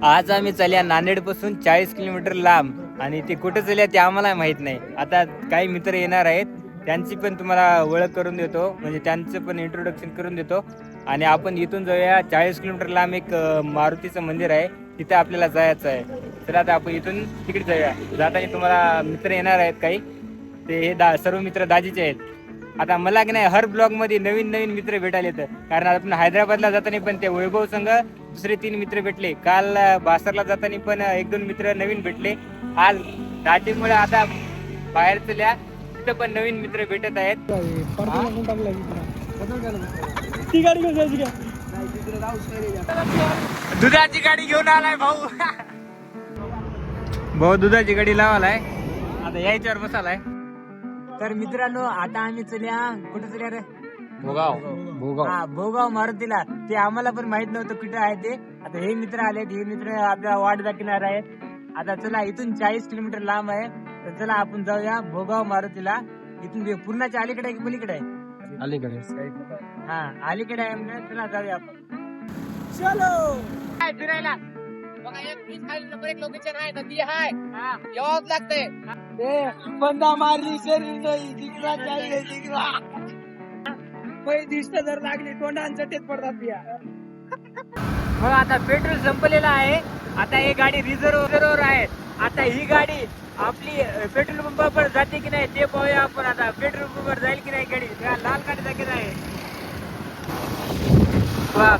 आज आम्ही चालल्या नांदेड पासून 40 किलोमीटर लांब आणि ते कुठे चालल्या ते आम्हाला माहित नाही. आता काही मित्र येणार आहेत, त्यांची पण तुम्हाला ओळख करून देतो, म्हणजे त्यांचं पण इंट्रोडक्शन करून देतो. आणि आपण इथून जाऊया 40 किलोमीटर लांब एक मारुतीचं मंदिर आहे, तिथे आपल्याला जायचं आहे. तर आता आपण इथून तिकडे जाऊया. जाताना तुम्हाला मित्र येणार आहेत काही, ते हे सर्व मित्र दाजीचे आहेत. आता मला की नाही हर ब्लॉग मध्ये नवीन नवीन मित्र भेटायला येतं, कारण आपण हैदराबादला जाताना पण ते वैभव संघ दुसरे 3 मित्र भेटले. काल बासरला जाताना पण 1-2 मित्र नवीन भेटले. आज दाजीमुळे आता बाहेर चल्या तिथं पण नवीन मित्र भेटत आहेत. दुधाची गाडी घेऊन आलाय भाऊ. भाऊ दुधाची गाडी लावालाय, आता यायच्यावर बसालाय. तर मित्रांनो आता आम्ही चल्या कुठे चल्या रे? भोगाव मारुतीला. ते आम्हाला पण माहित नव्हतं कुठे आहे ते. आता हे मित्र आलेत, हे मित्र आपल्या वाट दाखवणार आहेत. आता चला इथून 40 किलोमीटर लांब आहे, तर चला आपण जाऊया भोगाव मारुतीला. इथून पूर्णाच्या अलीकडे आहे की पलीकडे आहे? अलीकडे. हा अलीकडे आहे म्हणजे चला जाऊया आपण. चलो काय फिरायला बघा. एक लोकेशन आहे, नदी आहे, यावंच लागतंय. बंदा मारली शरीर जिगरा चाहिए जिगरा. दिसत जर लागली तोंडांचं तेच पडतात. मग आता पेट्रोल संपलेलं आहे. आता ही गाडी रिझर्वर आहे. आता ही गाडी आपली पेट्रोल पंपावर जाते की नाही ते पाहूया आपण. आता पेट्रोल पंपावर जाईल की नाही गाडी. लाल गाडी जागी आहे,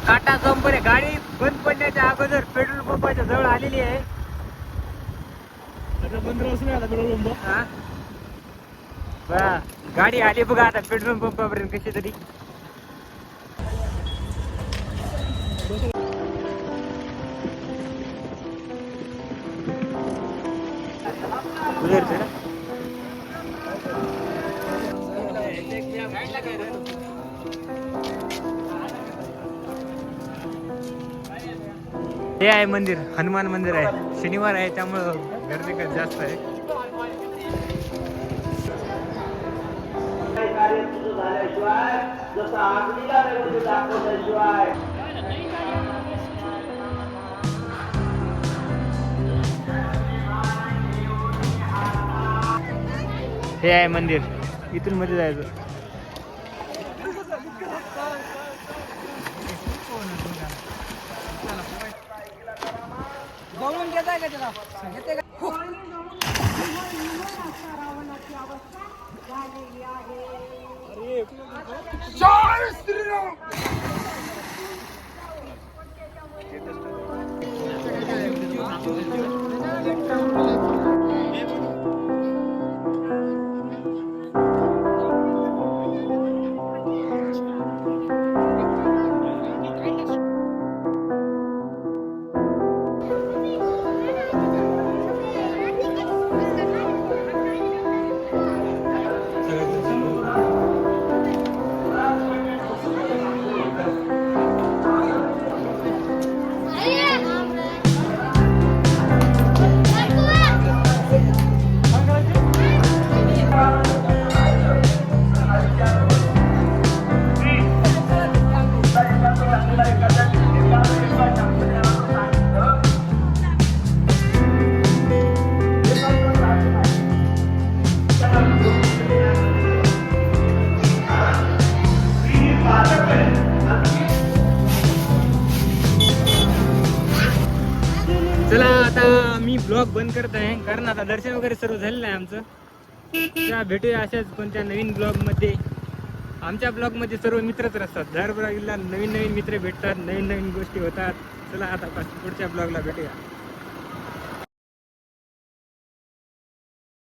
काटा कंपनी. गाडी बंद पडण्याच्या अगोदर पेट्रोल पंपाच्या जवळ आलेली आहे. गाडी आली बघा आता पेट्रोल पंपापर्यंत कशी तरी. हे आहे मंदिर, हनुमान मंदिर आहे. शनिवार आहे त्यामुळं गर्दी जास्त आहे. हे आहे मंदिर, इथून मध्ये जायचं. बघून घेताय का त्याला? घेते का? जय श्रीराम. चला आता मी ब्लॉग बंद करत आहे, कारण आता दर्शन वगैरे सर्व झालेलं आहे आमचं. त्या भेटूया अशाच कोणत्या नवीन ब्लॉग मध्ये. आमच्या ब्लॉग मध्ये सर्व मित्रच असतात. दर ब्लॉगला नवीन नवीन मित्र भेटतात, नवीन नवीन गोष्टी होतात. चला आता पुढच्या ब्लॉगला भेटूया.